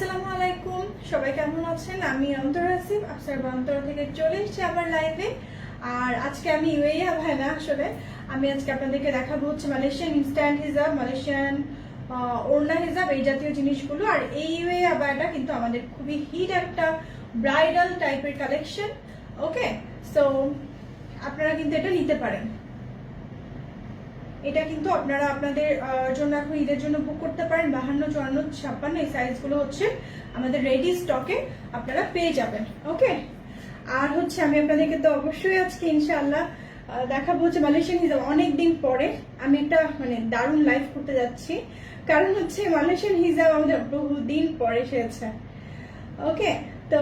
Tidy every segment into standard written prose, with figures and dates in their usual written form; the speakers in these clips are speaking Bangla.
আসসালামু আলাইকুম, সবাই কেমন আছেন? আমি অন্তর আসিফ আফসার অন্তর থেকে চলে এসেছি আমার লাইভে। আর আজকে আমি ইউএইয়া ভাই না, আসলে আমি আজকে আপনাদেরকে দেখাবো হচ্ছে মালয়েশিয়ান ইনস্ট্যান্ট হিজাব, মালয়েশিয়ান ওড়না হিজাব, এই জাতীয় জিনিসগুলো। আর এই ইউএইয়া ভাইটা কিন্তু আমাদের খুবই হিট একটা ব্রাইডাল টাইপের কালেকশন। ওকে, সো আপনারা কিন্তু এটা নিতে পারেন। এটা কিন্তু আপনারা আপনাদের জন্য এখন ঈদের জন্য বুক করতে পারেন। 52, 54, 56 এই সাইজগুলো হচ্ছে আমাদের রেডি স্টকে আপনারা পেয়ে যাবেন। ওকে, আর হচ্ছে আমি আপনাদেরকে তো অবশ্যই আজকে ইনশাআল্লাহ দেখাবো হচ্ছে মালয়েশিয়ান হিজাব। অনেকদিন পরে আমি একটা দারুণ লাইভ করতে যাচ্ছি, কারণ হচ্ছে মালয়েশিয়ান হিজাব আমাদের বহুদিন পরে এসেছে। ওকে, তো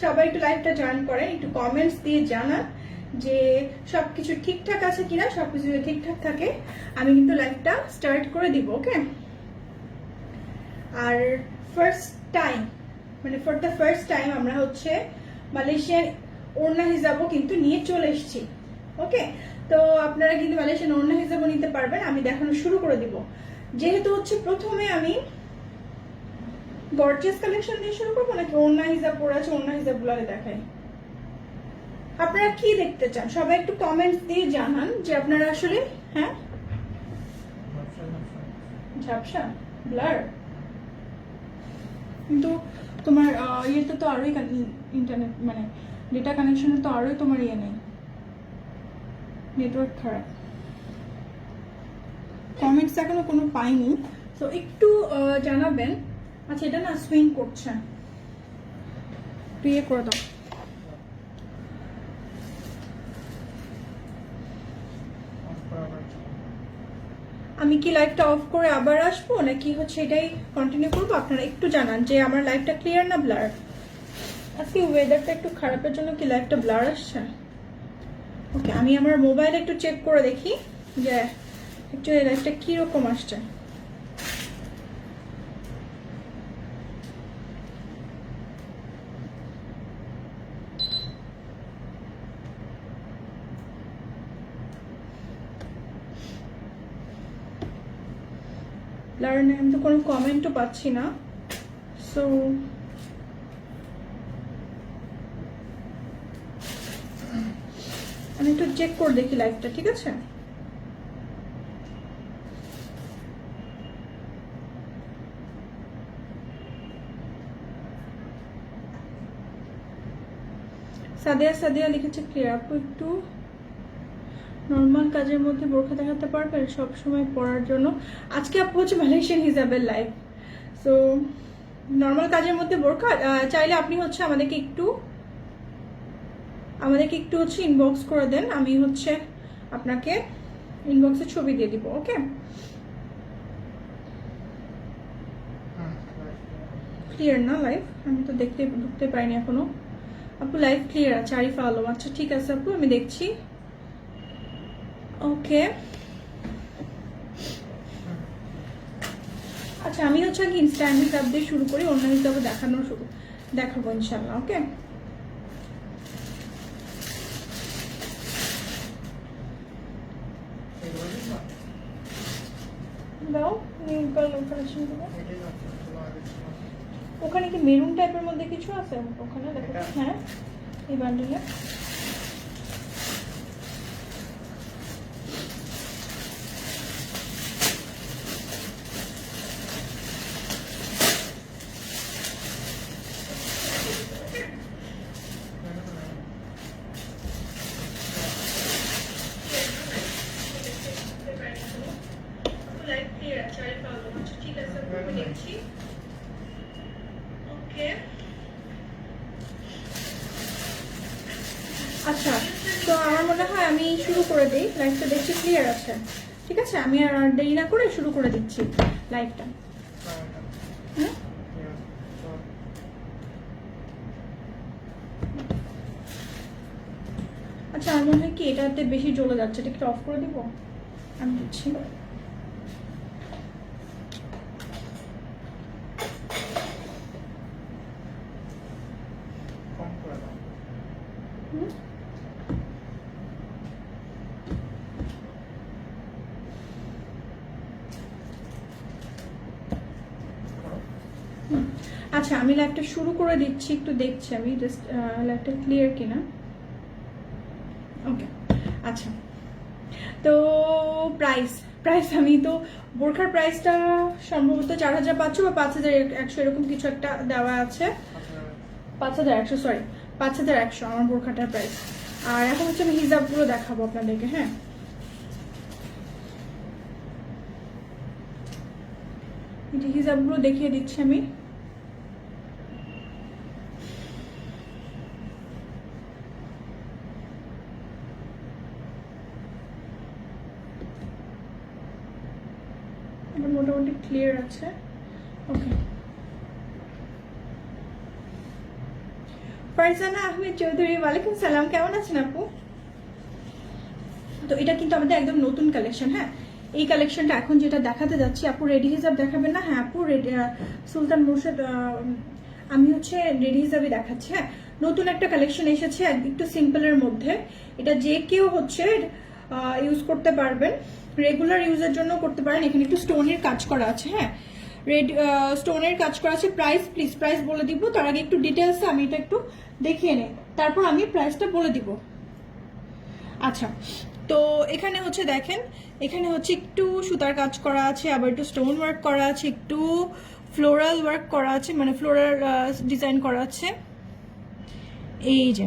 সবাই একটু লাইভটা জয়েন করেন, একটু কমেন্টস দিয়ে জানান যে সবকিছু ঠিকঠাক আছে কিনা। সবকিছু যদি ঠিকঠাক থাকে আমি কিন্তু লাইভটা স্টার্ট করে দিব। ওকে, আর first time for the first time আমরা হচ্ছে মালয়েশিয়ান ওড়না হিজাবও কিন্তু নিয়ে চলে এসেছি। ওকে, তো আপনারা কিন্তু মালয়েশিয়ান ওড়না হিজাবও নিতে পারবেন। আমি দেখানো শুরু করে দিব, যেহেতু হচ্ছে প্রথমে আমি গর্জিয়াস কালেকশন দিয়ে শুরু করবো নাকি ওড়না হিজাব পরে আছে, ওড়না হিজাব গুলাকে দেখাই। আপনারা কি দেখতে চান সবাই একটু কমেন্টস দিয়ে জানান যে আপনারা আসলে হ্যাঁ ঝাপসা ব্লার, কিন্তু তোমার ইয়েতে তো আরোই ইন্টারনেট ডেটা কানেকশনে তো আরোই তোমার ইয়ে নেই, নেটওয়ার্ক খারাপ। কমেন্টস এখনো কোনো পাইনি, তো একটু জানাবেন। আচ্ছা, এটা না সুইং করছে, প্রিয় করে দাও। আমি কি লাইভটা অফ করে আবার আসবো নাকি হচ্ছে এটাই কন্টিনিউ করবো? আপনারা একটু জানান যে আমার লাইভটা ক্লিয়ার না ব্লার। আজকে ওয়েদারটা একটু খারাপের জন্য কি লাইভটা ব্লার আসছে? ওকে, আমি আমার মোবাইলে একটু চেক করে দেখি যে অ্যাকচুয়ালি লাইভটা কিরকম আসছে। ব্লার নেই, আমি তো কোনো কমেন্টও পাচ্ছি না। সো আমি একটু চেক করে দেখি লাইভটা, ঠিক আছে? সাদিয়া লিখেছে ক্লিয়ার। আপু একটু নর্মাল কাজের মধ্যে বোরখা দেখাতে পারবেন সব সময় পরার জন্য? আজকে আপু হচ্ছে মালয়েশিয়ান হিজাবের লাইভ, সো নর্মাল কাজের মধ্যে বোরখা চাইলে আপনি হচ্ছে আমাদেরকে একটু হচ্ছে ইনবক্স করে দেন, আমি হচ্ছে আপনাকে ইনবক্সে ছবি দিয়ে দিব। ওকে, ক্লিয়ার না লাইভ? আমি তো ঢুকতে পারিনি এখনো। আপু লাইভ ক্লিয়ার আছে, আরিফা আলম। আচ্ছা ঠিক আছে আপু, আমি দেখছি। ওকে, আচ্ছা আমি হচ্ছে আগে ইনস্ট্যান্ট হিসাব দিয়ে শুরু করি, অন্য হিসাবে দেখাবো ইনশাল্লাহ। ওকে, দাও ওখানে কি মেরুন টাইপের মধ্যে কিছু আছে? ওখানে দেখো, হ্যাঁ এই বান্ডেলে। আচ্ছা, তো আমার মনে হয় আমি শুরু করে দিই। লাইভটা দেখছি ক্লিয়ার আছে, ঠিক আছে? আমি আর দেরি না করে শুরু করে দিচ্ছি লাইভটা। আচ্ছা, আমার মনে হয় কি এটাতে বেশি জ্বলে যাচ্ছে, এটা একটু অফ করে দিব। আমি দিচ্ছি। আচ্ছা আমি লাইভটা শুরু করে দিচ্ছি, একটু দেখছি আমি জাস্ট লাইভটা ক্লিয়ার কিনা। ওকে আচ্ছা, তো প্রাইস আমি তো বোরখার প্রাইসটা সম্ভবত 4500 বা 5100 এরকম কিছু একটা দেওয়া আছে। 5100, সরি 5100 আমার বোরখাটার প্রাইস। আর এখন হচ্ছে আমি হিজাবগুলো দেখাবো আপনাদেরকে। হ্যাঁ, হিজাবগুলো দেখিয়ে দিচ্ছি আমি। মোটামুটি ক্লিয়ার আছে। ওকে, ফারজানা আহমেদ চৌধুরী, ওয়ালাইকুম সালাম, কেমন আছেন আপু? তো এটা কিন্তু আমাদের একদম নতুন কালেকশন। হ্যাঁ, এই কালেকশনটা এখন যেটা দেখাতে যাচ্ছি, আপু রেডি হিজাব দেখাবেন না? হ্যাঁ আপু, রেডি সুলতান মুর্শিদ, আমি হচ্ছে রেডি হিজাবই দেখাচ্ছি। হ্যাঁ, নতুন একটা কালেকশন এসেছে একটু সিম্পলের মধ্যে। এটা যে কেউ হচ্ছে ইউজ করতে পারবেন, রেগুলার ইউজের জন্য করতে পারেন। এখানে একটু স্টোনের কাজ করা আছে। হ্যাঁ, রেড স্টোনের কাজ করা আছে। প্রাইস প্লিজ প্রাইস বলে দিব, তার আগে একটু ডিটেলস আমি এটা একটু দেখিয়ে নেই, তারপর আমি প্রাইসটা বলে দিব। আচ্ছা, তো এখানে হচ্ছে দেখেন, এখানে হচ্ছে একটু সুতার কাজ করা আছে, আবার একটু স্টোন ওয়ার্ক করা আছে, একটু ফ্লোরাল ওয়ার্ক করা আছে, মানে ফ্লোরাল ডিজাইন করা আছে, এই যে,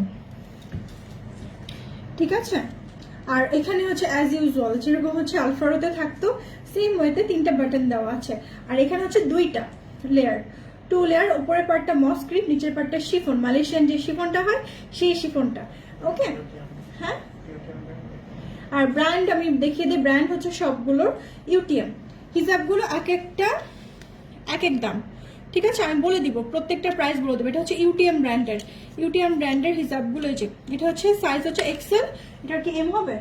ঠিক আছে। আর এখানে হচ্ছে অ্যাজ ইউজুয়াল যেরকম হচ্ছে আলফারোতে থাকতো সেম ওয়েতে 3টা বাটন দেওয়া আছে। আর এখানে হচ্ছে 2টা লেয়ার, 2 লেয়ার, উপরের পার্টটা মস ক্রিপ, নিচের পার্টটা শিফন, মালয়েশিয়ান যে শিফনটা হয় সেই শিফনটা। ওকে, হ্যাঁ। আর ব্র্যান্ড আমি দেখিয়ে দিই, ব্র্যান্ড হচ্ছে সবগুলোর ইউটিএম। হিজাবগুলো এক একটা এক এক দাম, ঠিক আছে। আমি বলে দিব, প্রত্যেকটা প্রাইস বলে দেবো। এটা হচ্ছে ইউটিএম ব্র্যান্ডের হিজাবগুলো। যে এটা হচ্ছে সাইজ হচ্ছে এক্সেল, এটা কি এম হবে?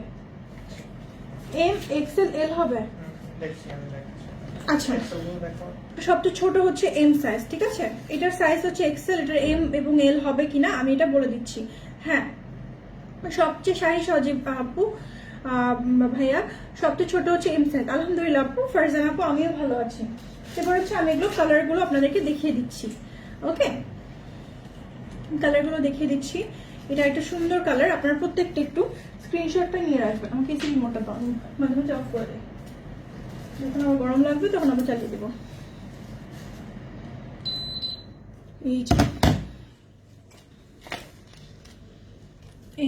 এম, এক্সেল, এল হবে। আচ্ছা, সবচেয়ে ছোট হচ্ছে এম সাইজ, ঠিক আছে। এটার সাইজ হচ্ছে এক্সেল, এটার এম এবং এল হবে কিনা আমি এটা বলে দিচ্ছি। হ্যাঁ, সবচেয়ে শাহী সজীব আপু, ভাইয়া সবচেয়ে ছোট হচ্ছে এম সাইজ। আলহামদুলিল্লাহ আপু, ফারজান আপু আমিও ভালো আছি। এবার হচ্ছে আমি এগুলো কালারগুলো আপনাদেরকে দেখিয়ে দিচ্ছি। ওকে, কালারগুলো দেখিয়ে দিচ্ছি। এটা একটা সুন্দর কালার, আপনারা প্রত্যেকটা একটু স্ক্রিনশটটা নিয়ে রাখবেন। আমাকে এই রিমোটটা দাও, মাঝে মাঝে অফ করে দেয়, যখন আমার গরম লাগবে তখন আবার চালিয়ে দেবো। এই যে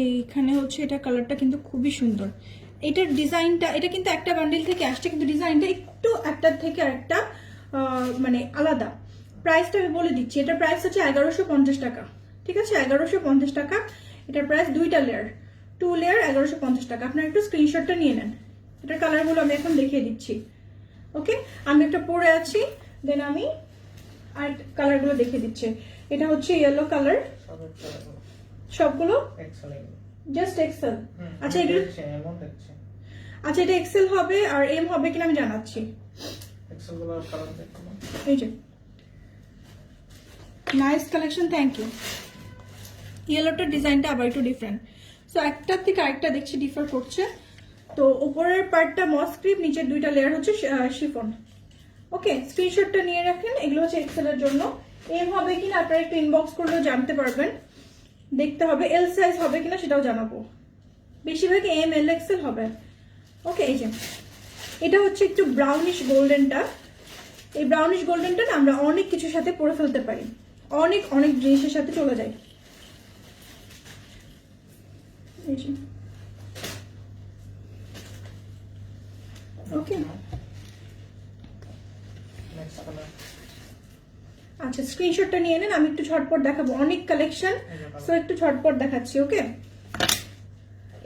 এইখানে হচ্ছে এটা কালারটা কিন্তু খুবই সুন্দর। এটার ডিজাইনটা, এটা কিন্তু একটা বান্ডিল থেকে আসছে, কিন্তু ডিজাইনটা একটু একটার থেকে আরেকটা মানে আলাদা। প্রাইসটা আমি বলে দিচ্ছি, এটার প্রাইস হচ্ছে 1150 টাকা, ঠিক আছে। 1150 টাকা এটার প্রাইস। 2টা লেয়ার, 2 লেয়ার 1150 টাকা। আপনারা একটু স্ক্রিনশটটা নিয়ে নেন। এটার কালারগুলো আমি এখন দেখিয়ে দিচ্ছি। ওকে, আমি একটা পরে আছি, দেন আমি আর কালারগুলো দেখিয়ে দিচ্ছি। এটা হচ্ছে ইয়েলো কালার, সবগুলো জাস্ট এক্সেল। আচ্ছা আচ্ছা, এটা এক্সেল হবে আর এম হবে কিনা আমি জানাচ্ছি। এই যে নাইস কালেকশন, থ্যাংক ইউ। ইয়েলোটার ডিজাইনটা আবার একটু ডিফারেন্ট, সো একটার থেকে আরেকটা দেখছি ডিফার করছে। তো উপরের পার্টটা মস ক্রিপ, নিচের 2টা লেয়ার হচ্ছে শিফন। ওকে, স্ক্রিনশটটা নিয়ে রাখেন। এগুলো হচ্ছে এক্সেলের জন্য। এম হবে কিনা আপনারা একটু ইনবক্স করলেও জানতে পারবেন, দেখতে হবে। এল সাইজ হবে কিনা সেটাও জানাবো। বেশিরভাগ এম, এল, এক্সেল হবে। ওকে, এই যে এটা হচ্ছে একটু ব্রাউনিশ গোল্ডেনটা। এই ব্রাউনিশ গোল্ডেনটা না আমরা অনেক কিছুর সাথে পরে ফেলতে পারি, অনেক অনেক জিনিসের সাথে চলে যায়। ওকে, আচ্ছা স্ক্রিনশটটা নিয়ে নেন। আমি একটু ঝটপট দেখাবো, অনেক কালেকশন, সো একটু ঝটপট দেখাচ্ছি। ওকে,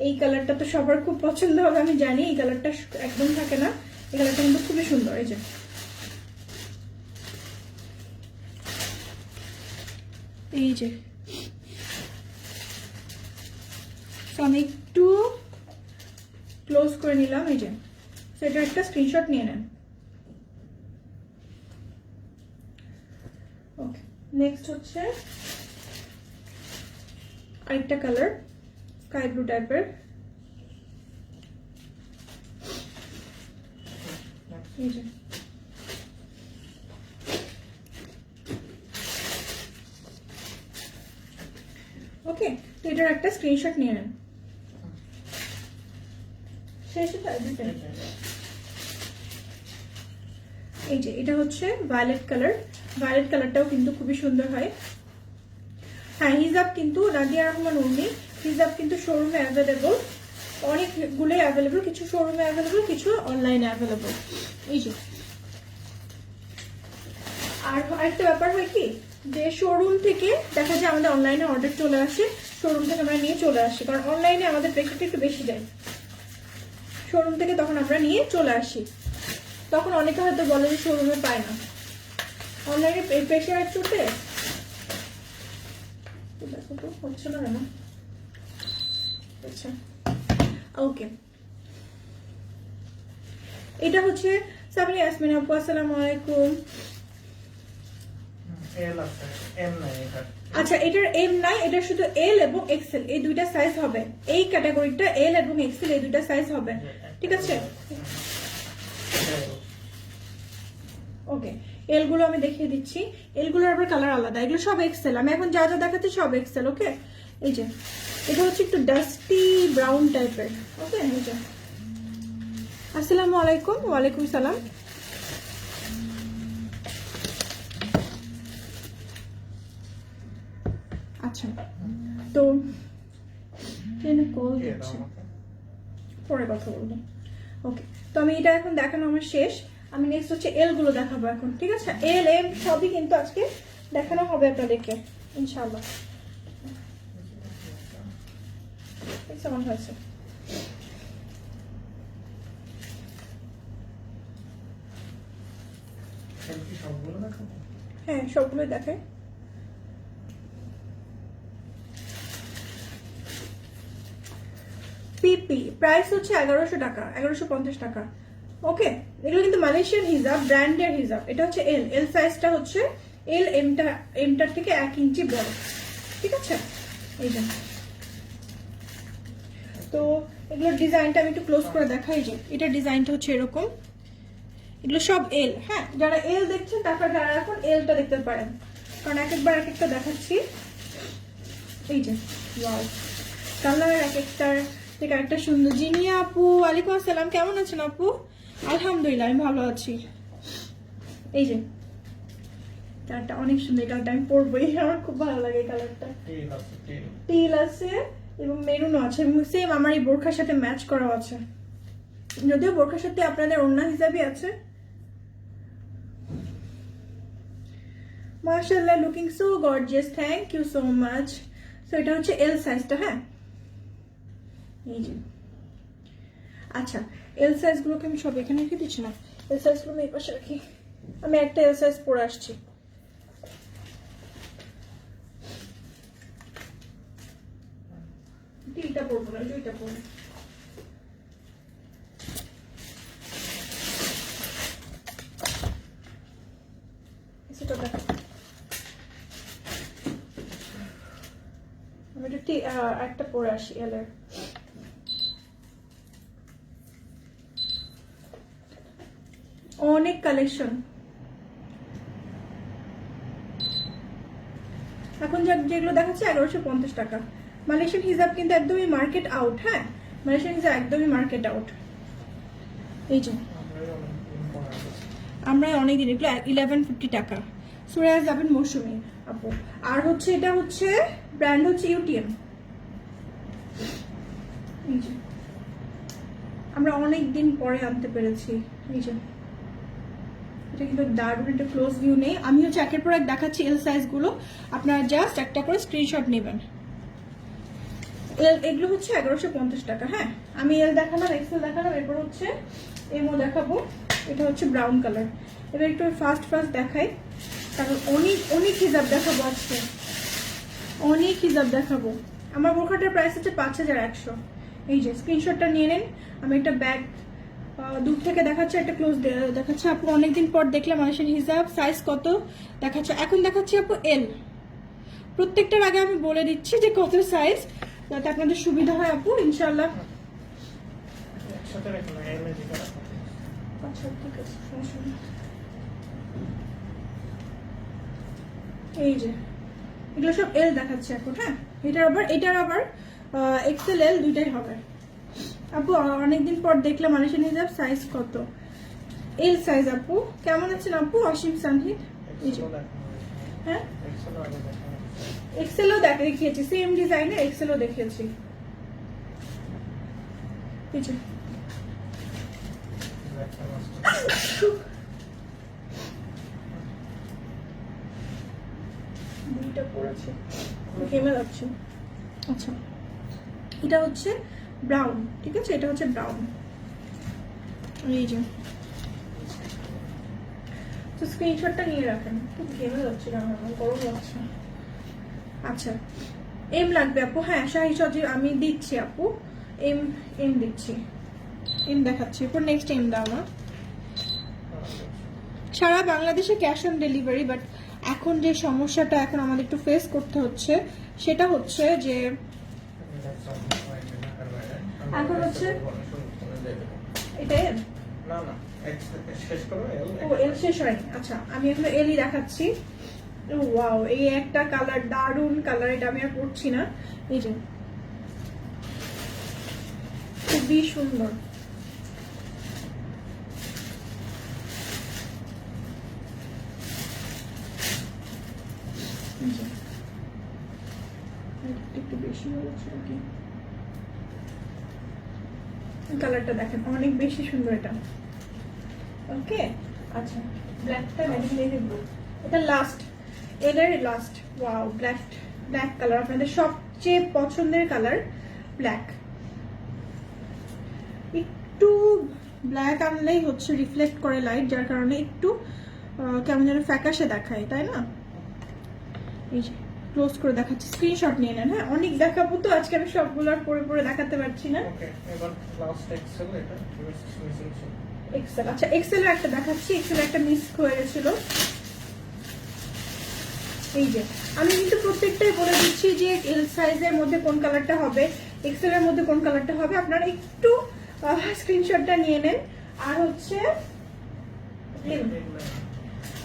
এই কালারটা তো সবার খুব পছন্দ হবে আমি জানি। এই কালারটা একদম থাকে না, এই কালারটা কিন্তু খুবই সুন্দর। এই যে এই যে আমি একটু ক্লোজ করে নিলাম। এই যে সেটার একটা স্ক্রিনশট নিয়ে নেন। ওকে, নেক্সট হচ্ছে আরেকটা কালার, স্কাই ব্লু টাইপের। এই যে তো এটার একটা স্ক্রিনশট নিয়ে নেন। শেষ এটা দুইটা। এই যে এটা হচ্ছে ভায়োলেট কালার, ভায়োলেট কালারটাও কিন্তু খুবই সুন্দর হয়। হ্যাঁ, হিজাব কিন্তু নাদিয়া রহমান উর্মি হিজাব কিন্তু শোরুমে অ্যাভেলেবল, অনেকগুলোই অ্যাভেলেবল, কিছু শোরুমে অ্যাভেলেবল, কিছু অনলাইনে অ্যাভেলেবল। এই যে আর আরেকটা ব্যাপার হয় কি, যে শোরুম থেকে দেখা যায় আমাদের অনলাইনে অর্ডার চলে আসে, শোরুম থেকে আমরা নিয়ে চলে আসি, কারণ অনলাইনে আমাদের প্রেশারটা একটু বেশি দেয়। শোরুম থেকে তখন আমরা নিয়ে চলে আসি, তখন অনেকে হয়তো বলে যে শোরুমে পায় না, অনলাইনে প্রেশার চোটে দেখো তো হচ্ছে না কেন। আচ্ছা ওকে, এটা হচ্ছে সাবিনা ইয়াসমিন আপু, আসসালামু আলাইকুম। আচ্ছা, এটার এম নাই, এটা শুধু এল এবং এক্সেল এই দুইটা সাইজ হবে, এই ক্যাটাগরিটা এল এবং এক্সেল এই দুইটা সাইজ হবে, ঠিক আছে? ওকে, এল গুলো আমি দেখিয়ে দিচ্ছি, এল গুলোর আবার কালার আলাদা, এগুলো সব এক্সেল, আমি এখন যা যা দেখাচ্ছি সব এক্সেল। ওকে, এই যে এটা হচ্ছে একটু ডাস্টি ব্রাউন টাইপের। ওকে, এই যে আসসালামু আলাইকুম। ওয়ালাইকুম সালাম। আচ্ছা, তো কল দিচ্ছে, পরে কথা বলবো। ওকে, তো আমি এটা এখন দেখানো আমার শেষ, আমি নেক্সট হচ্ছে এল গুলো দেখাবো এখন, ঠিক আছে? এল এম সবই কিন্তু আজকে দেখানো হবে আপনাদেরকে ইনশাআল্লাহ। কেমন হয়েছে? হ্যাঁ, সবগুলোই দেখায়। পিপি প্রাইস হচ্ছে 1100 টাকা, 1150 টাকা। ওকে, এগুলো কিন্তু মালয়েশিয়ান হিজাব, ব্র্যান্ডের হিজাব। এটা হচ্ছে এল, এল সাইজটা হচ্ছে এল, এমটার থেকে 1 ইঞ্চি বড়, ঠিক আছে? এই যে, তো এগুলোর ডিজাইনটা আমি একটু ক্লোজ করে দেখাই। যে এটা ডিজাইনটা হচ্ছে এরকম, এগুলো সব এল। হ্যাঁ, যারা এল দেখছেন তারপর যারা এখন এলটা দেখতে পারেন, কারণ একবার এক একটা দেখাচ্ছি। এই যে ওয়াও, কালার এক একটার থেকে একটা সুন্দর। জিনিয়া আপু, ওয়ালাইকুম আসসালাম, কেমন আছেন আপু? আলহামদুলিল্লাহ, আমি ভালো আছি। এই যে কালারটা অনেক সুন্দর, এই কালারটা আমি পরবোই, আমার খুব ভালো লাগে এই কালারটা। টিল আছে এবং মেরুনও আছে, এবং সেম আমার এই বোরখার সাথে ম্যাচ করা আছে, যদিও বোরখার সাথে আপনাদের ওড়না হিসাবে আছে। মাশাআল্লাহ, looking so gorgeous, thank you so much. So এটা হচ্ছে এল সাইজটা। হ্যাঁ, এই যে আচ্ছা, এল সাইজ গুলোকে আমি সব এখানে রেখে দিচ্ছি না, এল সাইজ গুলো আমি এই পাশে রাখি। আমি একটা এল সাইজ পরে আসছি। তিনটা পরবো না, দুইটা পরবো। সেটা দেখো, আমি একটা পরে আসি এলের। অনেক কালেকশন এখন যেগুলো দেখাচ্ছে 1150 টাকা। মালয়েশিয়ান হিজাব কিন্তু একদমই মার্কেট আউট। হ্যাঁ, মালয়েশিয়ান হিজাব একদমই মার্কেট আউট। এই যে আমরা অনেকদিন, এগুলো 1150 টাকা। সুরাজ যাবেন মৌসুমি আপু। আর হচ্ছে এটা হচ্ছে ব্র্যান্ড হচ্ছে ইউটিএম। এই যে আমরা অনেক দিন পরে আনতে পেরেছি। এই যে এটা কিন্তু দারুণ একটা ক্লোজ ভিউ নেই, আমি হচ্ছে একের পর এক দেখাচ্ছি এল সাইজ গুলো, আপনারা জাস্ট একটা করে স্ক্রিনশট নেবেন। এগুলো হচ্ছে 1150 টাকা। হ্যাঁ, আমি এল দেখালাম, এক্সেল দেখালাম, এরপর হচ্ছে এমও দেখাবো। এটা হচ্ছে ব্রাউন কালার। এবার একটু ফাস্ট দেখাই, কারণ অনেক হিজাব দেখাবো আজকে, অনেক হিজাব দেখাবো। আমার বোরখাটার প্রাইস হচ্ছে 5100। এই যে স্ক্রিনশটটা নিয়ে নেন। আমি একটা ব্যাগ দূর থেকে দেখাচ্ছে, একটা ক্লোজ দেখাচ্ছে। আপু অনেকদিন পর দেখলাম মালয়েশিয়ান হিজাব, সাইজ কত দেখাচ্ছে? এখন দেখাচ্ছি আপু এল। প্রত্যেকটার আগে আমি বলে দিচ্ছি যে কত সাইজ, যাতে আপনাদের সুবিধা হয় আপু, ইনশাআল্লাহ। আচ্ছা, ঠিক আছে, এই যে এগুলো সব এল দেখাচ্ছে এখন। হ্যাঁ, এটার আবার এক্সেল এল দুইটাই হবে আপু। অনেকদিন পর দেখলাম মালয়েশিয়ান হিজাব, সাইজ কত? এল সাইজ আপু। কেমন আছেন আপু? অসীম সানহিদ। হ্যাঁ এক্সেলও দেখিয়েছি, সেম ডিজাইনের এক্সেলও দেখিয়েছি। দুইটা পড়েছে, ঘেমে যাচ্ছে। আচ্ছা এটা হচ্ছে ব্রাউন, ঠিক আছে, এটা হচ্ছে ব্রাউন। এই যে তো স্ক্রিনশটটা নিয়ে রাখেন, খুব ঘেমে যাচ্ছে, গরম লাগছে। আচ্ছা এম লাগবে আপু? হ্যাঁ শাহি সজি আমি দিচ্ছি আপু, এম দিচ্ছি, এম দেখাচ্ছি। এরপর নেক্সট এম দাও না। সারা বাংলাদেশে ক্যাশ অন ডেলিভারি, বাট এখন যে সমস্যাটা এখন আমাদের একটু ফেস করতে হচ্ছে সেটা হচ্ছে যে এখন হচ্ছে এটা এল শেষ হয়নি। আচ্ছা আমি এখন এলই দেখাচ্ছি। ওয়াও এই একটা কালার, দারুন কালার, এটা আমি আর পরছি না। এই যে খুবই সুন্দর, একটু বেশি হয়েছে কি কালারটা দেখেন, অনেক বেশি সুন্দর এটা। ওকে আচ্ছা ব্ল্যাকটা মেডিকেল দেখবো, এটা লাস্ট এলের লাস্ট। ওয়াও ব্ল্যাক কালার, আপনাদের সবচেয়ে পছন্দের কালার ব্ল্যাক। একটু ব্ল্যাক আনলেই হচ্ছে রিফ্লেক্ট করে লাইট, যার কারণে একটু কেমন যেন ফ্যাকাশে দেখায়, তাই না? এই যে ক্লোজ করে দেখাচ্ছি, স্ক্রিনশট নিয়ে নেন। হ্যাঁ অনেক দেখাবো তো আজকে, আমি সবগুলো আর পরে দেখাতে পারছি না। এক্সেল, আচ্ছা এক্সেলের একটা দেখাচ্ছি, এক্সেলের একটা মিস হয়ে গেছিল। এই যে আমি কিন্তু প্রত্যেকটাই বলে দিচ্ছি যে এল সাইজের মধ্যে কোন কালারটা হবে, এক্সেলের মধ্যে কোন কালারটা হবে, আপনারা একটু স্ক্রিনশটটা নিয়ে নেন। আর হচ্ছে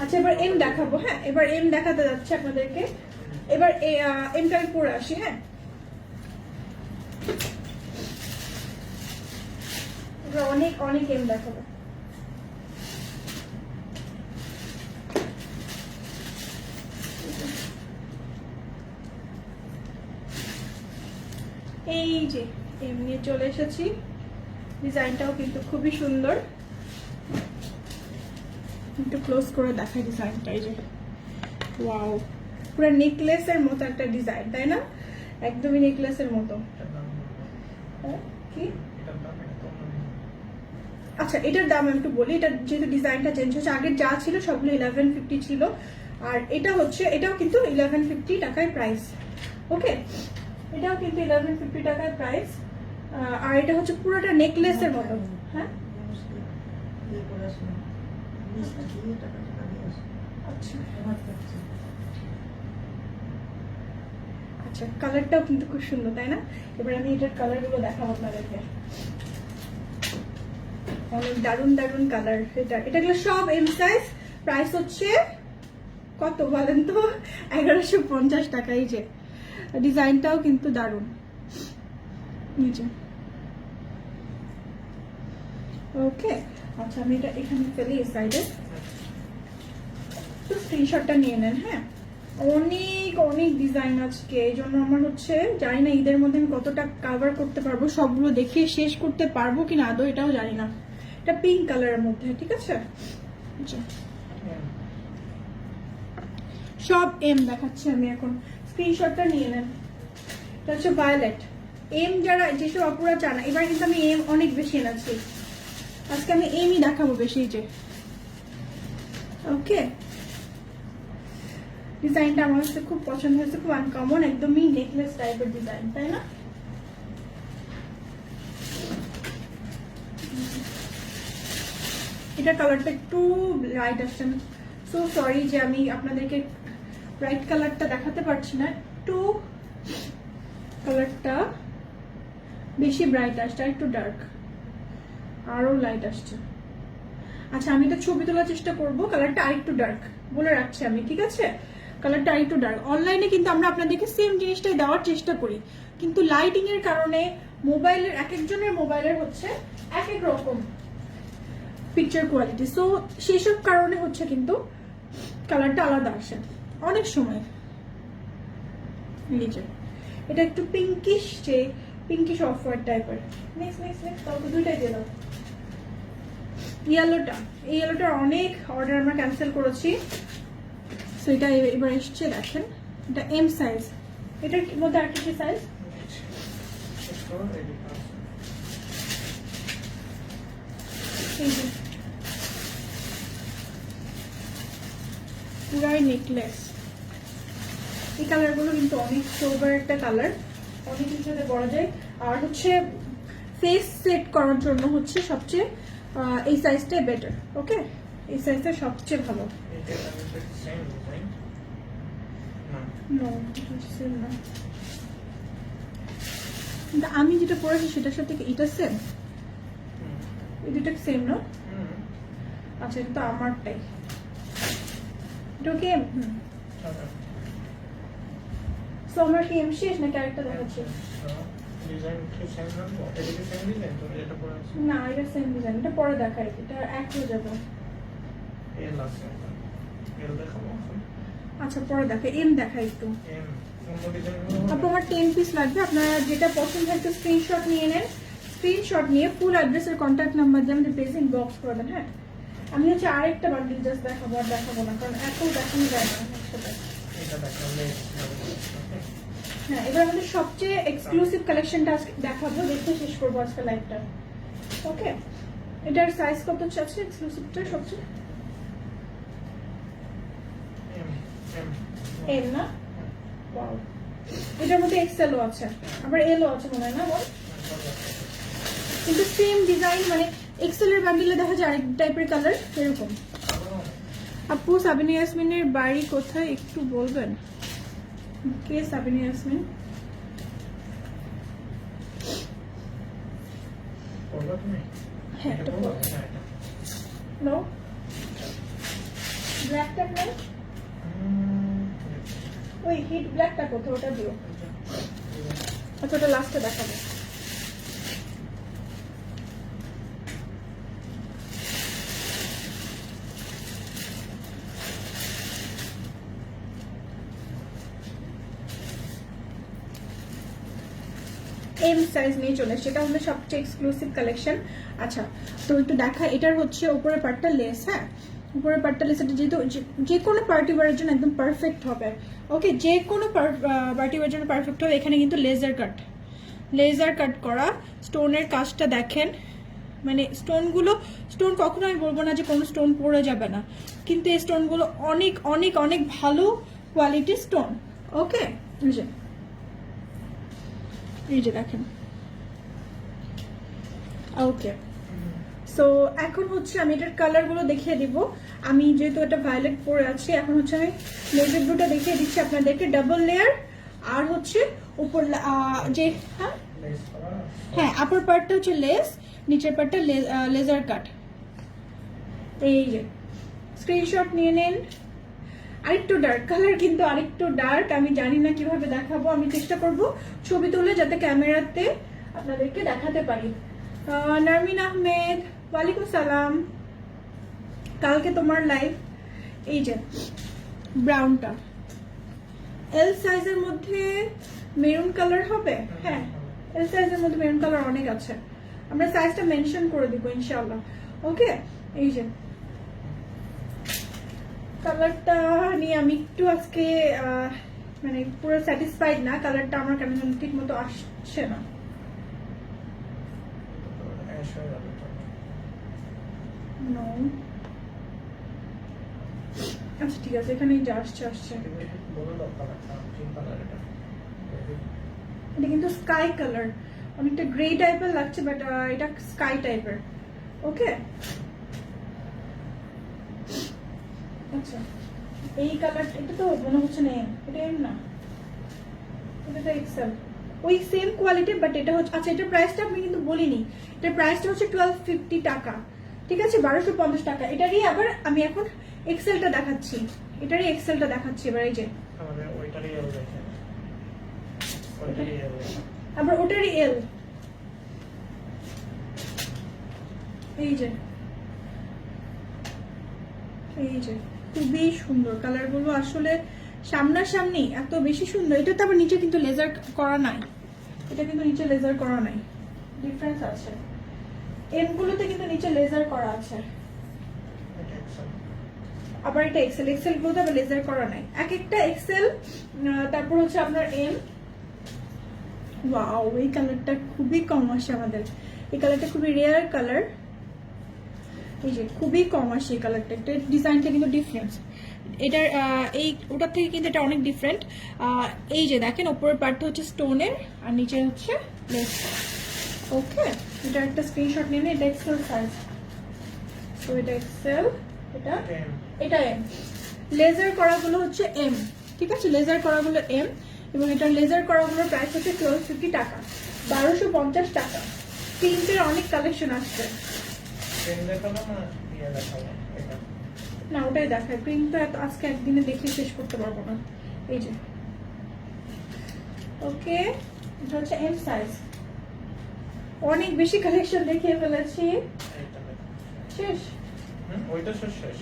আচ্ছা এবার এম দেখাবো। হ্যাঁ এবার এম দেখাতে যাচ্ছে আপনাদেরকে। এবার এমটা আমি পরে আসি। হ্যাঁ অনেক এম দেখাবো। এই যে এম নিয়ে চলে এসেছি, ডিজাইনটাও কিন্তু খুবই সুন্দর। একটু ক্লোজ করে দেখাই ডিজাইনটা। এই যে ওয়াও পুরো নেকলেসের মতো একটা ডিজাইন, তাই না? একদমই নেকলেসের মতো। কি আচ্ছা এটার দাম আমি একটু বলি, এটা যেহেতু ডিজাইনটা চেঞ্জ হচ্ছে, আগের যা ছিল সবগুলো 1150 ছিল, আর এটা হচ্ছে এটাও কিন্তু 1150 টাকায় প্রাইস। ওকে এটাও কিন্তু 1150 টাকায় প্রাইস, আর এটা হচ্ছে পুরোটা নেকলেসের মতো। হ্যাঁ আচ্ছা কালারটাও কিন্তু খুব সুন্দর, তাই না? এবার আমি এটার কালারগুলো দেখাবো আপনাদেরকে। অনেক দারুন কালার। এটাগুলো সব এম সাইজ, প্রাইস হচ্ছে কত বলেন তো? 1150 টাকা। এই যে ডিজাইনটাও কিন্তু দারুন। নিচে ওকে আচ্ছা আমি এটা এখানে ফেলি এই সাইডে, তো স্ক্রিনশটটা নিয়ে নেন। হ্যাঁ অনেক ডিজাইন আজকে, এই জন্য আমার হচ্ছে জানি না ঈদের মধ্যে আমি কতটা কভার করতে পারবো, সবগুলো দেখে শেষ করতে পারবো কিনা আদৌ এটাও জানি না। এটা পিঙ্ক কালারের মধ্যে, ঠিক আছে? সব এম দেখাচ্ছি আমি এখন, স্ক্রিনশটটা নিয়ে নেন। এটা হচ্ছে ভায়োলেট এম, যারা যেসব আপুরা চান। এবার কিন্তু আমি এম অনেক বেশি এনেছি, আজকে আমি এমই দেখাবো বেশি। যে ওকে ডিজাইনটা আমার কাছে খুব পছন্দ হয়েছে, খুব আনকমন, একদমই নেকলেস টাইপের ডিজাইন, তাই না? এটা কালারটা একটু লাইট আসছে, সো সরি যে আমি আপনাদেরকে ব্রাইট কালারটা দেখাতে পারছি না, একটু কালারটা বেশি ব্রাইট আসছে, একটু ডার্ক, আরো লাইট আসছে। আচ্ছা আমি এটা ছবি তোলার চেষ্টা করবো, কালারটা আরেকটু ডার্ক বলে রাখছি আমি, ঠিক আছে? কালারটা একটু ডার্ক। অনলাইনে কিন্তু আমরা আপনাদেরকে সেম জিনিসটাই দেওয়ার চেষ্টা করি, কিন্তু লাইটিং এর কারণে মোবাইলের এক একজনের মোবাইলের হচ্ছে এক এক রকম পিকচার কোয়ালিটি, সো সেসব কারণে হচ্ছে কিন্তু কালারটা আলাদা আসে অনেক সময়। নিচে এটা একটু পিঙ্কিশ, যে পিঙ্কিশ অফ হোয়াইট টাইপের। নেক্সট নেক্সট নেক্সট তাও দুইটাই দিয়ে দাও। ইয়েলোটা, এই ইয়েলোটা অনেক অর্ডার আমরা ক্যান্সেল করেছি, সো এটা এবার এসছে। দেখেন এটা এম সাইজ, এটার মধ্যে আর কি সাইজ? পুরাই নেকলেস। এই কালারগুলো কিন্তু অনেক সোবার একটা কালার, অনেক কিছুর সাথে পরা যায়। আর হচ্ছে ফেস সেট করার জন্য হচ্ছে সবচেয়ে এই সাইজটাই বেটার। ওকে, এই সাইজটা সবচেয়ে ভালো। আমি যেটা পরেছি সেটার সাথে এটা সেম, এই দুটো সেম না? আচ্ছা, এটা তো আমারটাই। এটা কি এম? সো আমার কি এম শেষ নাকি আরেকটা দেখাচ্ছি? না, এটা সেম ডিজাইন, এটা পরে দেখাই, এটা এক হয়ে যাবে। আচ্ছা পরে দেখাই, এম দেখাই একটু। তারপর আমার 10 পিস লাগবে, আপনারা যেটা পছন্দ হয় একটু স্ক্রিনশট নিয়ে নেন। স্ক্রিনশট নিয়ে ফুল অ্যাড্রেস আর কন্ট্যাক্ট নাম্বার দিয়ে আমাদের পেজে ইনবক্স করবেন। হ্যাঁ, আমি হচ্ছে আরেকটা বান্ডিল জাস্ট দেখাবো, আর দেখাবো না কারণ এত দেখানো যায় না একসাথে। হ্যাঁ, এবার আমাদের সবচেয়ে এক্সক্লুসিভ কালেকশনটা আজকে দেখাবো, দেখে শেষ করবো আজকে লাইভটা। ওকে, এটার সাইজ কত আছে এক্সক্লুসিভটা? সবচেয়ে এম না? ওয়াও, এটার মধ্যে এক্সেলও আছে, আবার এলও আছে মনে হয় না বল? কিন্তু সেম ডিজাইন, মানে এক্সেলের বান্ডিলে দেখা যায় আরেক টাইপের কালার এরকম। আপু সাবিনা ইয়াসমিনের বাড়ি কোথায় একটু বলবেন? কে সাবিনা ইয়াসমিন? হ্যাঁ, নো ব্ল্যাকটা নাই, ওই হিট ব্ল্যাকটা কোথায়, ওটা দিও। আচ্ছা, ওটা লাস্টে দেখাবো। এম সাইজ নিয়ে চলে এসছে, এটা আমাদের সবচেয়ে এক্সক্লুসিভ কালেকশন। আচ্ছা, তো একটু দেখা, এটার হচ্ছে উপরের পার্টটা লেস। হ্যাঁ, উপরের পার্টটা লেস, এটা যেহেতু যে কোনো পার্টি ওয়ারের জন্য একদম পারফেক্ট হবে। ওকে, যে কোনো পার্টি ওয়ারের জন্য পারফেক্ট হবে। এখানে কিন্তু লেজার কাট করা স্টোনের কাজটা দেখেন, মানে স্টোন কখনো আমি বলবো না যে কোনো স্টোন পড়ে যাবে না, কিন্তু এই স্টোনগুলো অনেক অনেক অনেক ভালো কোয়ালিটির স্টোন। ওকে, এই যে দেখেন। ওকে, সো এখন হচ্ছে আমি এটার কালারগুলো দেখিয়ে দিব। আমি যেহেতু এটা ভায়োলেট পরে আছি, এখন হচ্ছে আমি নেভি ব্লুটা দেখিয়ে দিচ্ছি আপনাদেরকে, ডাবল লেয়ার। আর হচ্ছে উপর যে হ্যাঁ আপার পার্টটা হচ্ছে লেস, নিচের পার্টটা লেজার কাট। এই যে স্ক্রিনশট নিয়ে নেন। আরেকটু ডার্ক কালার, কিন্তু আরেকটু ডার্ক, আমি জানি না কিভাবে দেখাবো, আমি চেষ্টা করব ছবি তুলে যাতে ক্যামেরাতে আপনাদেরকে দেখাতে পারি। নারমিন আহমেদ, ওয়ালাইকুম সালাম, কালকে তোমার লাইভ। এই যে ব্রাউনটা এল সাইজের মধ্যে মেরুন কালার হবে। হ্যাঁ, এল সাইজের মধ্যে মেরুন কালার অনেক আছে, আমরা সাইজটা মেনশন করে দিব ইনশাআল্লাহ। ওকে, এই যে কালারটা নিয়ে আমি একটু আজকে মানে পুরো স্যাটিসফাইড না, কালারটা আমার কেন যেন ঠিক মতো আসছে না। আচ্ছা ঠিক আছে, এখানে যা আসছে। এটা কিন্তু স্কাই কালার, অনেকটা গ্রে টাইপের লাগছে, বাট এটা স্কাই টাইপের। ওকে, আচ্ছা এই কালারটা, এটা তো মনে হচ্ছে না এটা এম না, এটা তো এক্সেল, ওই সেম কোয়ালিটি, বাট এটা হচ্ছে, আচ্ছা এটার প্রাইসটা আমি কিন্তু বলিনি, এটার প্রাইসটা হচ্ছে 1250 টাকা, ঠিক আছে, 1250 টাকা। এটারই আবার আমি এখন এক্সেলটা দেখাচ্ছি, এটারই এক্সেলটা দেখাচ্ছি এবার। এই যে আমাদের ওইটারই এল দেখেন, ওইটারই এল, আবার ওটারই এল। এই যে খুবই সুন্দর কালারগুলো, আসলে সামনাসামনি এত বেশি সুন্দর। এটা তো আবার নিচে কিন্তু লেজার করা নাই, এটা কিন্তু নিচে লেজার করা নাই, ডিফারেন্স আছে। এম গুলোতে কিন্তু নিচে লেজার করা আছে, আবার এটা এক্সেল। এক্সেল গুলোতে আবার লেজার করা নাই, এক একটা এক্সেল। তারপর হচ্ছে আপনার এম। ওয়াও, এই কালারটা খুবই কম আসে আমাদের, এই কালারটা খুবই রেয়ার কালার। এই যে খুবই কম আসে এই কালারটা, একটা ডিজাইনটা কিন্তু ডিফারেন্স এটার, এই ওটার থেকে কিন্তু এটা অনেক ডিফারেন্ট। এই যে দেখেন উপরের পার্টটা হচ্ছে স্টোনের আর নিচে হচ্ছে লেস। ওকে, এটা একটা স্ক্রিনশট নিয়ে নিন। এটা এক্সেল সাইজ, তো এটা এক্সেল, এটা এম। লেজার করাগুলো হচ্ছে এম, ঠিক আছে, লেজার করাগুলো এম। এবং এটা লেজার করাগুলোর প্রাইস হচ্ছে 1250 টাকা, 1250 টাকা। প্রিন্টের অনেক কালেকশন আসছে। না ওটাই দেখায়, প্রিন্ট তো আজকে একদিনে দেখে শেষ করতে পারবো না। এই যে ওকে, এটা হচ্ছে এম সাইজ। অনেক বেশি কালেকশন দেখিয়ে ফেলেছি, শেষ। ওইটা শেষ।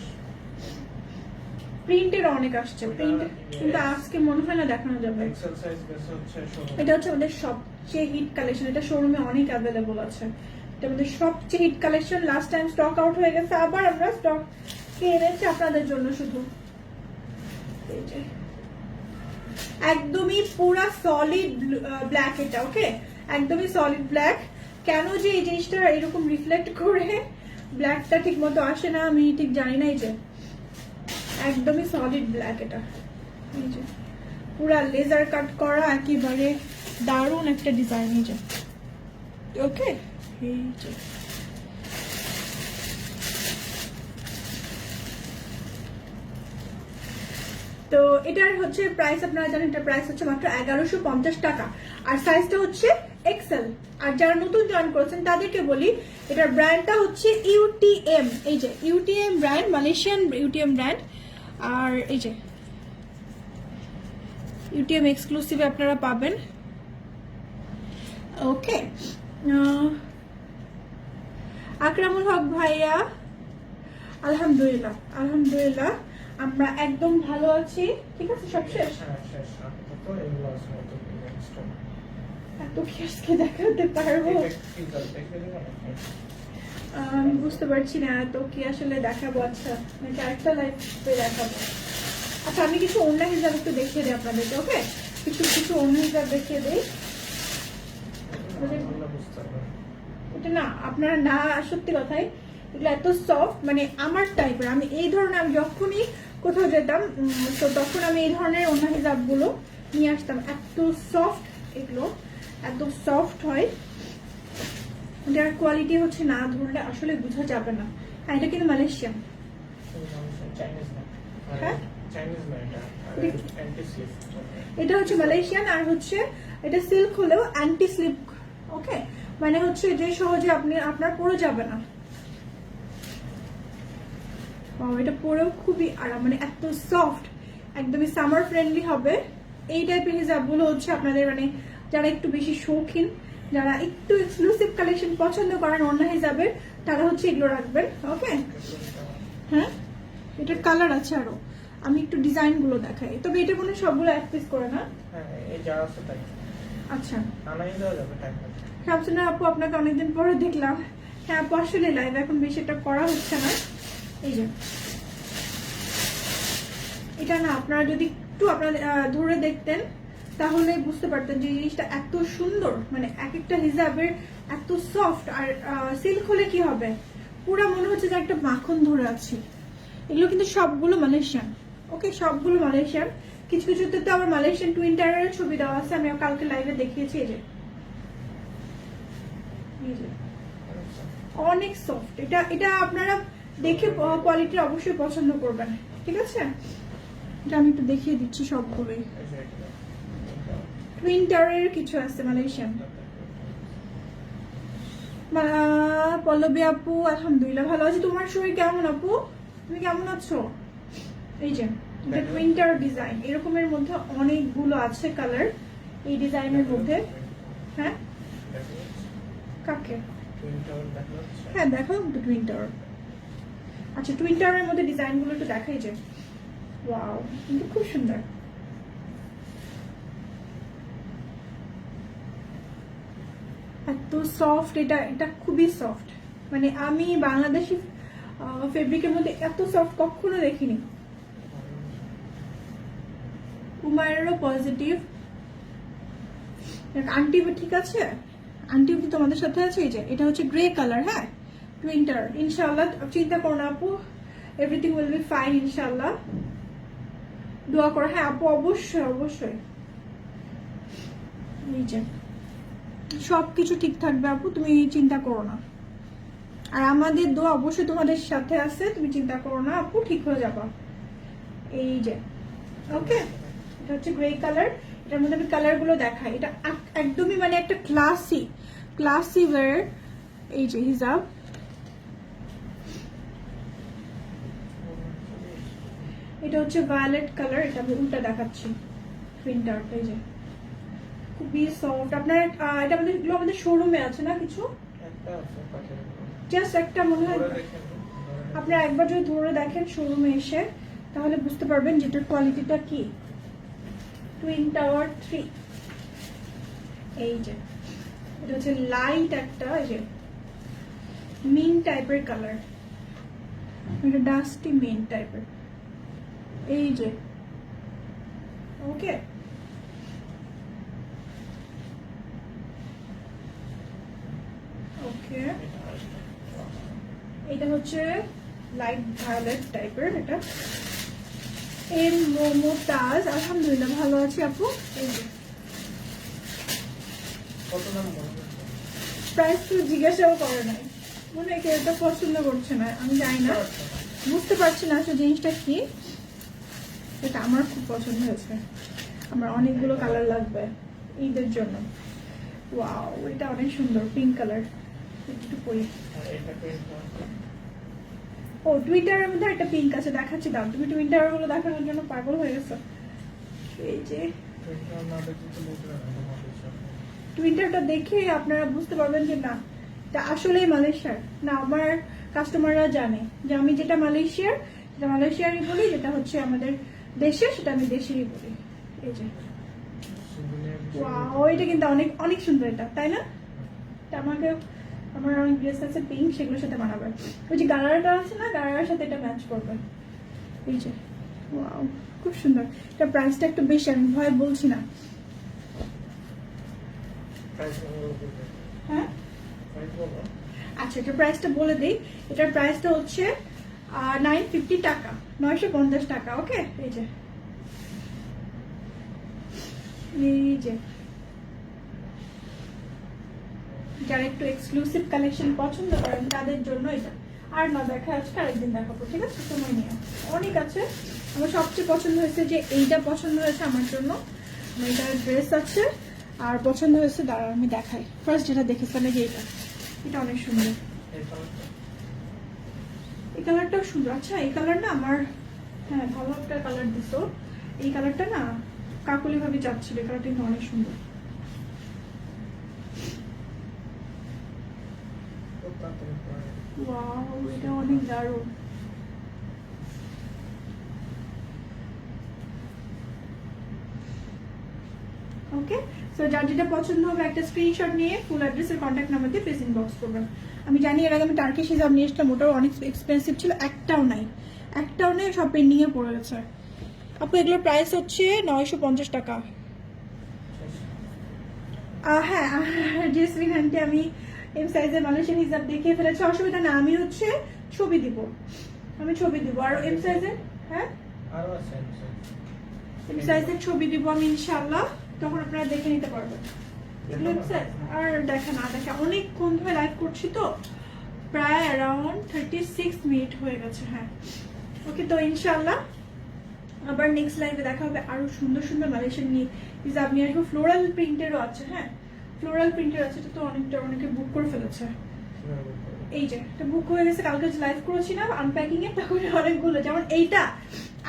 প্রিন্টের অনেক আসছে, প্রিন্ট কিন্তু আজকে মনে হয় না দেখানো যাবে। এক্সেল সাইজ বেশি হচ্ছে শোরুম। এটা হচ্ছে আমাদের সবচেয়ে হিট কালেকশন, এটা শোরুমে অনেক অ্যাভেলেবল আছে। এটা আমাদের সবচেয়ে hit collection, last time stock out হয়ে গেছে, আবার আমরা স্টক এনেছি আপনাদের জন্য শুধু। এই যে একদমই পুরা সলিড ব্ল্যাক এটা, ওকে, একদমই সলিড ব্ল্যাক। কেন যে এই জিনিসটা এরকম রিফ্লেক্ট করে ব্ল্যাকটা ঠিক মতো আসে না আমি ঠিক জানি না। এই যে একদমই সলিড ব্ল্যাক এটা, এই যে পুরা লেজার কাট করা, একেবারে দারুণ একটা ডিজাইন। এই যে ওকে, এই যে তো এটার হচ্ছে প্রাইস আপনারা জানেন, এটার প্রাইস হচ্ছে মাত্র 1150 টাকা, আর সাইজটা হচ্ছে এক্সেল। আর যারা নতুন জয়েন করেছেন তাদেরকে বলি, এটার ব্র্যান্ডটা হচ্ছে ইউটিএম। এই যে UTM brand, Malaysian UTM brand. আর এই যে ইউটিএম এক্সক্লুসিভে আপনারা পাবেন। ওকে, আকরামুল হক ভাইয়া, আলহামদুলিল্লাহ আলহামদুলিল্লাহ আমরা একদম ভালো আছি, ঠিক আছে, সব শেষ। এত কি আজকে দেখাতে পারবো আমি বুঝতে পারছি না, তো কি আসলে দেখাবো। আচ্ছা নাকি আরেকটা লাইভে দেখাবো। আচ্ছা আমি কিছু অন্য হিসাব একটু দেখিয়ে দিই আপনাদেরকে, ওকে, কিছু অন্য হিসাব দেখিয়ে দিই। এটা না আপনারা না, সত্যি কথাই এগুলো এত সফট, মানে আমার টাইপের। আমি এই ধরনের, আমি যখনই কোথাও যেতাম তো তখন আমি এই ধরনের অন্য হিসাবগুলো নিয়ে আসতাম। এত সফট এগুলো, এত সফট হয়, এটার কোয়ালিটি হচ্ছে না ধরলে আসলে বোঝা যাবে না। হ্যাঁ এটা কিন্তু মালয়েশিয়ান, হ্যাঁ এটা হচ্ছে মালয়েশিয়ান। আর হচ্ছে এটা সিল্ক হলেও অ্যান্টি স্লিপ, ওকে, মানে হচ্ছে যে সহজে আপনার পরে যাবে না। এটা পরেও খুবই আরাম, মানে এত সফট, একদমই সামার ফ্রেন্ডলি হবে। এই টাইপের হিজাবগুলো হচ্ছে আপনাদের, মানে যারা একটু বেশি শৌখিন, যারা একটু এক্সক্লুসিভ কালেকশন পছন্দ করেন অন্য হিসাবের, তারা হচ্ছে এগুলো রাখবেন, ওকে। হ্যাঁ এটার কালার আছে আরো, আমি একটু ডিজাইন গুলো দেখাই। তবে এটা কোনো সবগুলো এক পিস করে না, আচ্ছা। শামসুন্নাহর আপু আপনাকে অনেকদিন পরে দেখলাম। হ্যাঁ আপু আসলে লাইভ এখন বেশি এটা করা হচ্ছে না। এই যে এটা না আপনারা যদি একটু আপনাদের ধরে দেখতেন তাহলে বুঝতে পারতেন যে জিনিসটা এত সুন্দর, মানে এক একটা হিজাবের এত সফট। আর সিল্ক হলে কি হবে, পুরো মনে হচ্ছে যে একটা মাখন ধরে আছি। এগুলো কিন্তু সবগুলো মালয়েশিয়ান, ওকে, সবগুলো মালয়েশিয়ান। কিছু কিছুতে তো আবার মালয়েশিয়ান টুইন টায়ারের ছবি দেওয়া আছে, আমি কালকে লাইভে দেখিয়েছি। এই যে অনেক সফট, এটা আপনারা দেখে কোয়ালিটি অবশ্যই পছন্দ করবেন, ঠিক আছে। এটা আমি একটু দেখিয়ে দিচ্ছি সবগুলোই। টুইন টায়ারের কিছু আছে মালয়েশিয়ান। পল্লবী আপু আলহামদুলিল্লাহ ভালো আছি, তোমার শরীর কেমন আপু, তুমি কেমন আছো? এই যে এটা টুইন্টার ডিজাইন, এরকমের মধ্যে অনেকগুলো আছে কালার এই ডিজাইনের মধ্যে। হ্যাঁ কাকে? হ্যাঁ দেখাও তো টুইন টাওয়ার। আচ্ছা টুইন টাওয়ারের মধ্যে ডিজাইনগুলো একটু দেখাই যে, ওয়াও কিন্তু খুব সুন্দর। এত সফট, এটা খুবই সফট, মানে আমি বাংলাদেশি ফেব্রিকের মধ্যে এত সফট কখনো দেখিনি। উমায়েরও পজিটিভ। আন্টি ঠিক আছে, আন্টি কি তোমাদের সাথে আছে? এই যে এটা হচ্ছে গ্রে কালার। হ্যাঁ টুইন্টার, ইনশাআল্লাহ চিন্তা করো না আপু, এভরিথিং উইল বি ফাইন ইনশাআল্লাহ, দোয়া করো। হ্যাঁ আপু অবশ্যই অবশ্যই, এই যে সবকিছু ঠিক থাকবে আপু, তুমি চিন্তা করো না। আর আমাদের দোয়া অবশ্যই তোমাদের সাথে আছে, তুমি চিন্তা করো না আপু, ঠিক হয়ে যাবা। এই যে ওকে, এটা হচ্ছে গ্রে কালার। এটার মধ্যে আমি কালার গুলো দেখাই। এটা একদমই মানে একটা ক্লাসি ওয়্যার। এই যে হিজাব, এটা হচ্ছে ভায়োলেট কালার। এটা আমি উল্টা দেখাচ্ছি প্রিন্টারটা। এই যে খুবই সফট। আপনার এটা আমাদের শোরুমে আছে না কিছু, জাস্ট একটা মনে হয়। আপনারা একবার যদি ধরে দেখেন শোরুমে এসে, তাহলে বুঝতে পারবেন যেটার কোয়ালিটিটা কি। Twin tower 3। এই যে এটা হচ্ছে লাইট একটা, এই যে মিন টাইপের কালার, এটা ডাস্টি মিন টাইপের। এই যে ওকে, ওকে এটা হচ্ছে লাইট ভায়োলেট টাইপের। এটা এম মোমোতাজ, আলহামদুলিল্লাহ ভালো আছি আপু। এই যে প্রাইস তো জিজ্ঞাসাও করে নাই, মনে হয় কেউ এটা পছন্দ করছে না, আমি জানি না, বুঝতে পারছি না আসলে জিনিসটা কি। এটা আমার খুব পছন্দ হয়েছে, আমার অনেকগুলো কালার লাগবে ঈদের জন্য। ওয়াও এটা অনেক সুন্দর, পিঙ্ক কালার। একটু পরি। ও টুইটারের মধ্যে একটা পিঙ্ক আছে, দেখাচ্ছি দাও। তুমি টুইটার গুলো দেখানোর জন্য পাগল হয়ে গেছো। এই যে টুইটারটা দেখে আপনারা বুঝতে পারবেন যে না এটা আসলেই মালয়েশিয়ার না। আমার কাস্টমাররা জানে যে আমি যেটা মালয়েশিয়ার সেটা মালয়েশিয়ারই বলি, যেটা হচ্ছে আমাদের দেশে সেটা আমি দেশেরই বলি। এই যে ওয়াও এটা কিন্তু অনেক অনেক সুন্দর, এটা তাই না? এটা আমাকে, আমার অনেক ড্রেস আছে পিঙ্ক, সেগুলোর সাথে মানাবে। ওই যে গালারটা আছে না, গালারের সাথে এটা ম্যাচ করবে। এই যে ওয়াও খুব সুন্দর। এটা প্রাইসটা একটু বেশি, আমি ভয় বলছি না। হ্যাঁ আচ্ছা এটার প্রাইসটা বলে দিই। এটার প্রাইসটা হচ্ছে 950 টাকা, 950 টাকা। ওকে এই যে, এই যে যারা একটু এক্সক্লুসিভ কালেকশন পছন্দ করেন তাদের জন্য এটা। আর না দেখা আজকে আরেকদিন দেখাবো, ঠিক আছে? সময় নিয়ে অনেক আছে। আমার সবচেয়ে পছন্দ হয়েছে যে এইটা পছন্দ হয়েছে আমার জন্য, এটার ড্রেস আছে। আর পছন্দ হয়েছে, দাঁড়া আমি দেখাই। ফার্স্ট যেটা দেখেছিলাম যে এটা অনেক সুন্দর, এই কালারটাও সুন্দর। আচ্ছা এই কালার না আমার, হ্যাঁ ভালো একটা কালার দিত। এই কালারটা না কাকুলি ভাবে চাচ্ছিল, এই কালারটা কিন্তু অনেক সুন্দর। ওয়াও এটা অনেক দারুণ। ওকে সো যার যেটা পছন্দ হবে একটা স্ক্রিনশট নিয়ে ফুল অ্যাড্রেসের কন্ট্যাক্ট নাম্বার দিয়ে প্লেস ইনবক্স করবেন। আমি জানি এর আগে আমি টার্কিশ হিসাব নিয়ে এসেছিলাম, ওটাও অনেক এক্সপেন্সিভ ছিল, একটাও নাই সব পেন্ডিং এ পড়ে গেছে। আপু এগুলোর প্রাইস হচ্ছে 950 টাকা। হ্যাঁ জেসমিন আন্টি আমি এম সাইজের মানুষের হিসাব দেখিয়ে ফেলেছি, অসুবিধা না, আমি হচ্ছে ছবি দিব, আর এম সাইজের, হ্যাঁ এম সাইজের ছবি দিব আমি ইনশাআল্লাহ, তখন আপনারা দেখে নিতে পারবেন। আর দেখা অনেকক্ষণ ধরে লাইভ করছি তো, প্রায় অ্যারাউন্ড 36 মিনিট হয়ে গেছে। হ্যাঁ ওকে, তো ইনশাআল্লাহ আবার নেক্সট লাইভে দেখা হবে আরো সুন্দর সুন্দর মালয়েশিয়ান নিয়ে হিসাব নিয়ে আসবো। ফ্লোরাল প্রিন্টেরও আছে, হ্যাঁ ফ্লোরাল প্রিন্টের আছে, এটা তো অনেকে বুক করে ফেলেছে। এই যে এটা বুক হয়ে গেছে, কালকে যে লাইভ করেছিলাম আনপ্যাকিং এর, তখন অনেকগুলো, যেমন এইটা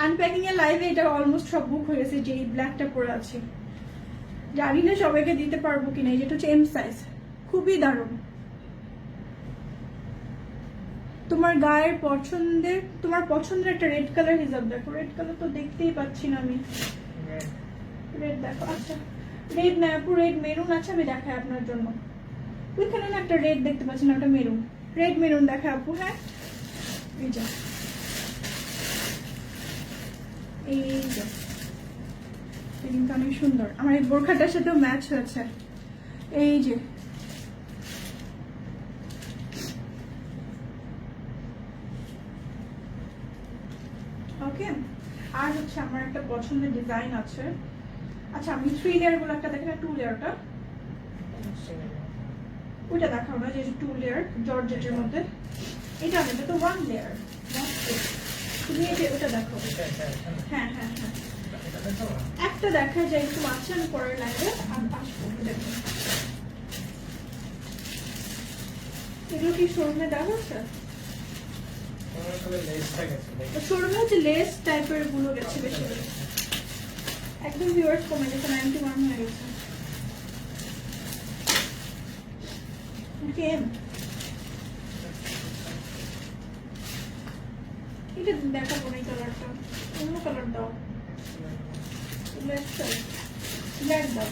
আনপ্যাকিং এর লাইভে এটা অলমোস্ট সব বুক হয়ে গেছে, যে এই ব্ল্যাকটা পরে আছে। জানি না সবাইকে দিতে পারবো কিনা। এই যেটা হচ্ছে এম সাইজ, খুবই দারুণ। তোমার গায়ের পছন্দের, তোমার পছন্দের একটা রেড কালার হিজাব দেখো। রেড কালার তো দেখতেই পাচ্ছি না আমি। রেড দেখো, আচ্ছা রেড না আপু, রেড মেরুন আছে, আমি দেখাই আপনার জন্য। ওইখানে না একটা রেড দেখতে পাচ্ছি না, ওটা মেরুন। রেড মেরুন দেখা আপু। হ্যাঁ এই যে, এই যে এটা কিন্তু অনেক সুন্দর, আমার এই বোরখাটার সাথেও ম্যাচ হয়েছে। এই যে ওকে। আর হচ্ছে আমার একটা পছন্দের ডিজাইন আছে। আচ্ছা আমি 3 লেয়ার গুলো একটা দেখেন, 2 লেয়ারটা ওইটা দেখাও না, যে 2 লেয়ার জর্জেটের মধ্যে। এটা না, এটা তো 1 লেয়ার। তুমি এই যে ওটা দেখো। হ্যাঁ হ্যাঁ হ্যাঁ, একটা দেখা যায় একটু আছে, আমি পরের লাইনে আসবো। দেখো এগুলো কি শোরুমে দেওয়া আছে? শোরুমে হচ্ছে লেস টাইপের গুলো গেছে বেশি করে, একদম ভিউয়ার্স কমে গেছে, 91 হয়ে গেছে। কেম এটা দেখাবো না, এই কালারটা অন্য কালার দাও, ব্ল্যাক দাও।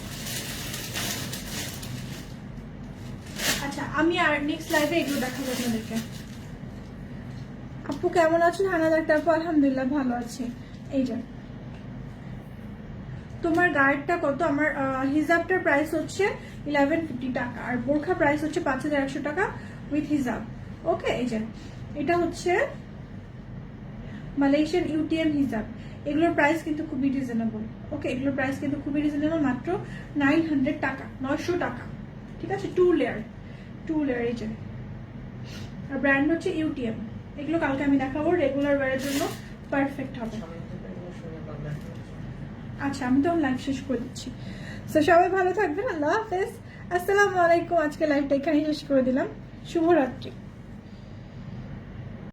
আচ্ছা আমি আর নেক্সট লাইভে এগুলো দেখাবো আপনাদেরকে। আপু কেমন আছেন? হানা ডাক্তার আপু আলহামদুলিল্লাহ ভালো আছি। এই যে তোমার গার্ডটা কত? আমার হিজাবটার প্রাইস হচ্ছে 1150 টাকা, আর বোরখা প্রাইস হচ্ছে 5100 টাকা উইথ হিজাব। ওকে, এই যে এটা হচ্ছে মালয়েশিয়ান ইউটিএম হিজাব। এগুলোর প্রাইস কিন্তু খুবই রিজনেবল। ওকে, এগুলোর প্রাইস কিন্তু খুবই রিজনেবল, মাত্র 900 টাকা, 900 টাকা। ঠিক আছে, 2 লেয়ার এই যে, আর ব্র্যান্ড হচ্ছে ইউটিএম। এগুলো কালকে আমি দেখাবো, রেগুলার ওয়্যারের জন্য পারফেক্ট হবে। আচ্ছা আমি তো লাইভ শেষ করে দিচ্ছি। তো সবাই ভালো থাকবেন, আল্লাহ হাফেজ, আসসালামু আলাইকুম। আজকে লাইভটা এখানেই শেষ করে দিলাম, শুভরাত্রি।